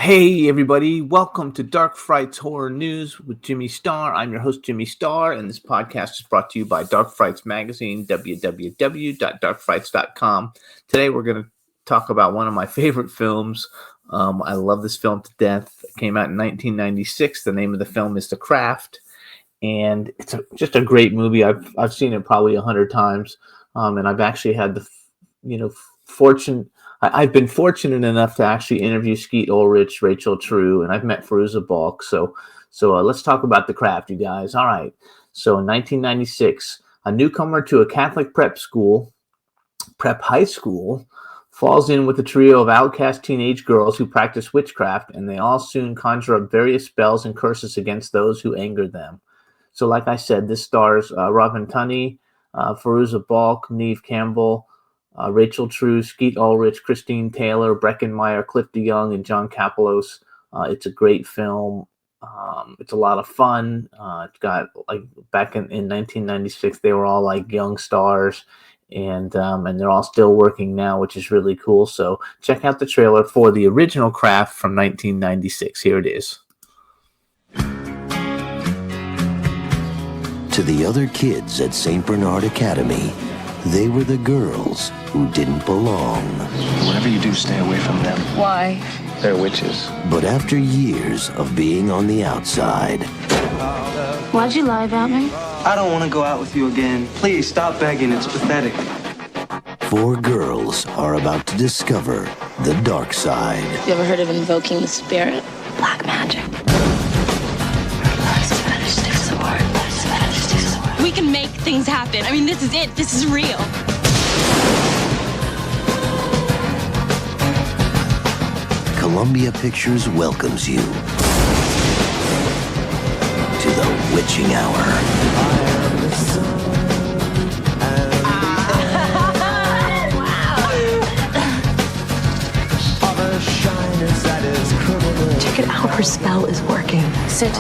Hey everybody, welcome to Dark Frights Horror News with Jimmy Starr. I'm your host Jimmy Starr, and this podcast is brought to you by Dark Frights Magazine, www.darkfrights.com. Today we're going to talk about one of my favorite films. I love this film to death. It came out in 1996. The name of the film is The Craft, and it's just a great movie. I've seen it probably 100 times, and I've actually had the fortune. I've been fortunate enough to actually interview Skeet Ulrich, Rachel True, and I've met Fairuza Balk. So let's talk about The Craft, you guys. All right. So in 1996, a newcomer to a Catholic prep high school, falls in with a trio of outcast teenage girls who practice witchcraft, and they all soon conjure up various spells and curses against those who anger them. So like I said, this stars Robin Tunney, Fairuza Balk, Neve Campbell, Rachel True, Skeet Ulrich, Christine Taylor, Breckin Meyer, Cliff DeYoung, and John Kapelos. It's a great film. It's a lot of fun. It's got, like, back in 1996, they were all like young stars, and they're all still working now, which is really cool. So check out the trailer for the original Craft from 1996. Here it is. To the other kids at St. Bernard Academy, they were the girls who didn't belong. Whatever you do, stay away from them. Why? They're witches. But after years of being on the outside, Why'd you lie about me? I don't want to go out with you again. Please, stop begging. It's pathetic. 4 girls are about to discover the dark side. You ever heard of invoking the spirit? Black magic. We can make things happen. I mean, this is it. This is real. Columbia Pictures welcomes you to the witching hour. Check it out. Her spell is working. Sit.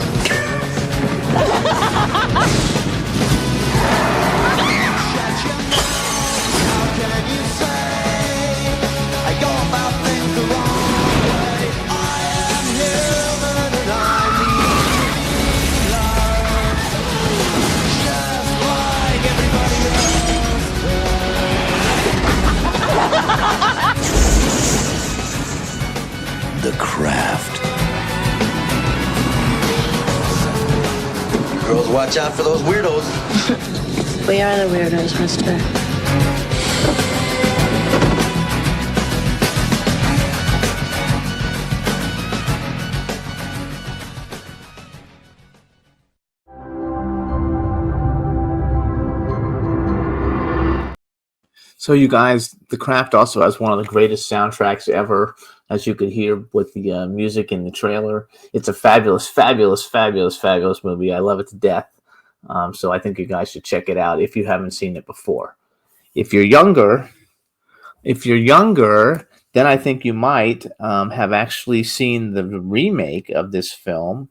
The Craft. Girls, watch out for those weirdos. We are the weirdos, mister. So you guys, The Craft also has one of the greatest soundtracks ever, as you could hear with the music in the trailer. It's a fabulous, fabulous, fabulous, fabulous movie. I love it to death. So I think you guys should check it out if you haven't seen it before. If you're younger, then I think you might have actually seen the remake of this film.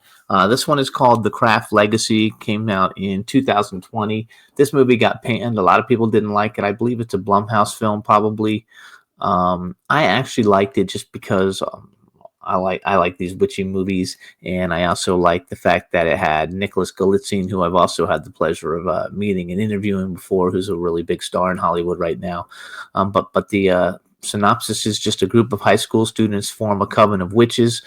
This one is called The Craft Legacy, came out in 2020. This movie got panned. A lot of people didn't like it. I believe it's a Blumhouse film, probably. I actually liked it just because I like these witchy movies, and I also like the fact that it had Nicholas Galitzine, who I've also had the pleasure of meeting and interviewing before, who's a really big star in Hollywood right now. But the synopsis is just a group of high school students form a coven of witches.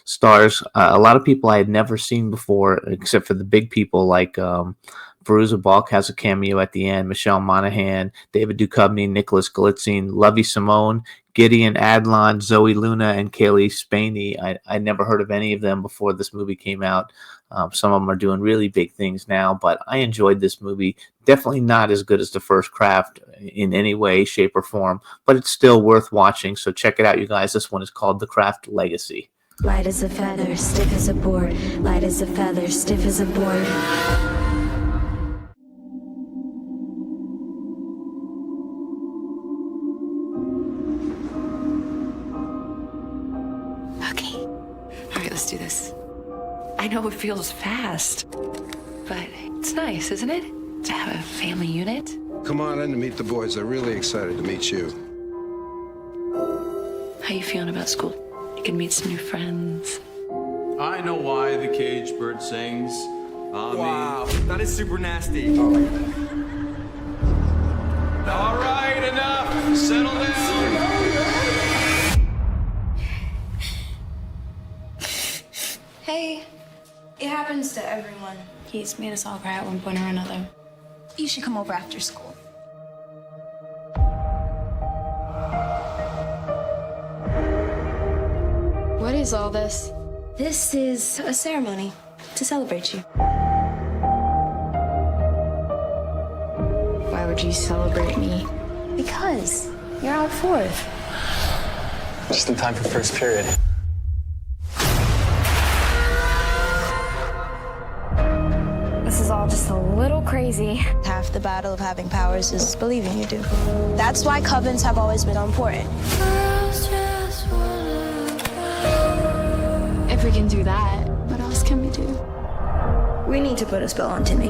Stars a lot of people I had never seen before, except for the big people like Fairuza Balk has a cameo at the end, Michelle Monaghan, David Duchovny, Nicholas Galitzine, Lovey Simone, Gideon Adlon, Zoe Luna, and Kaylee Spaney. I never heard of any of them before this movie came out. Some of them are doing really big things now, but I enjoyed this movie. Definitely not as good as the first Craft in any way, shape, or form, but it's still worth watching, so check it out, you guys. This one is called The Craft Legacy. Light as a feather, stiff as a board. Light as a feather, stiff as a board. Okay. All right, let's do this. I know it feels fast, but it's nice, isn't it? To have a family unit. Come on in to meet the boys. They're really excited to meet you. How you feeling about school? can meet some new friends. I know why the caged bird sings. Wow, that is super nasty. All right, enough. Settle down. Hey, it happens to everyone. He's made us all cry at one point or another. You should come over after school. What is all this? This is a ceremony to celebrate you. Why would you celebrate me? Because you're out fourth. Just in time for first period. This is all just a little crazy. Half the battle of having powers is believing you do. That's why covens have always been important. If we can do that, what else can we do? We need to put a spell on Timmy.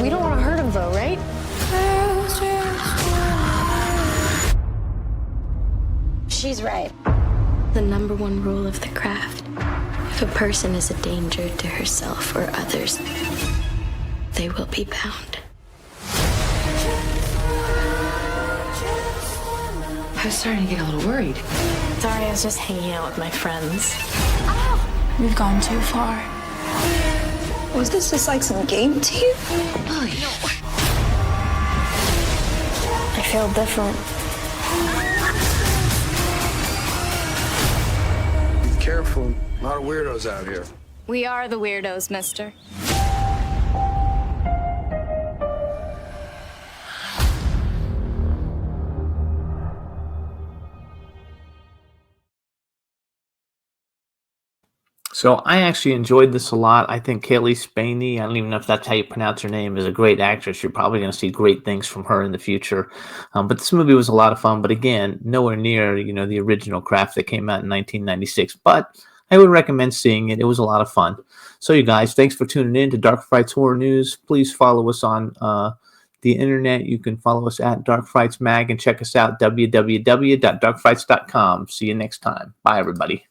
We don't want to hurt him though, right? She's right. The number one rule of the craft: if a person is a danger to herself or others, they will be bound. I was starting to get a little worried. Sorry, I was just hanging out with my friends. We've gone too far. Was this just like some game to you? Oh, I feel different. Be careful. A lot of weirdos out here. We are the weirdos, mister. So I actually enjoyed this a lot. I think Kaylee Spaney, I don't even know if that's how you pronounce her name, is a great actress. You're probably going to see great things from her in the future. But this movie was a lot of fun. But again, nowhere near, the original Craft that came out in 1996. But I would recommend seeing it. It was a lot of fun. So you guys, thanks for tuning in to Dark Frights Horror News. Please follow us on the internet. You can follow us at Dark Frights Mag and check us out, www.darkfrights.com. See you next time. Bye, everybody.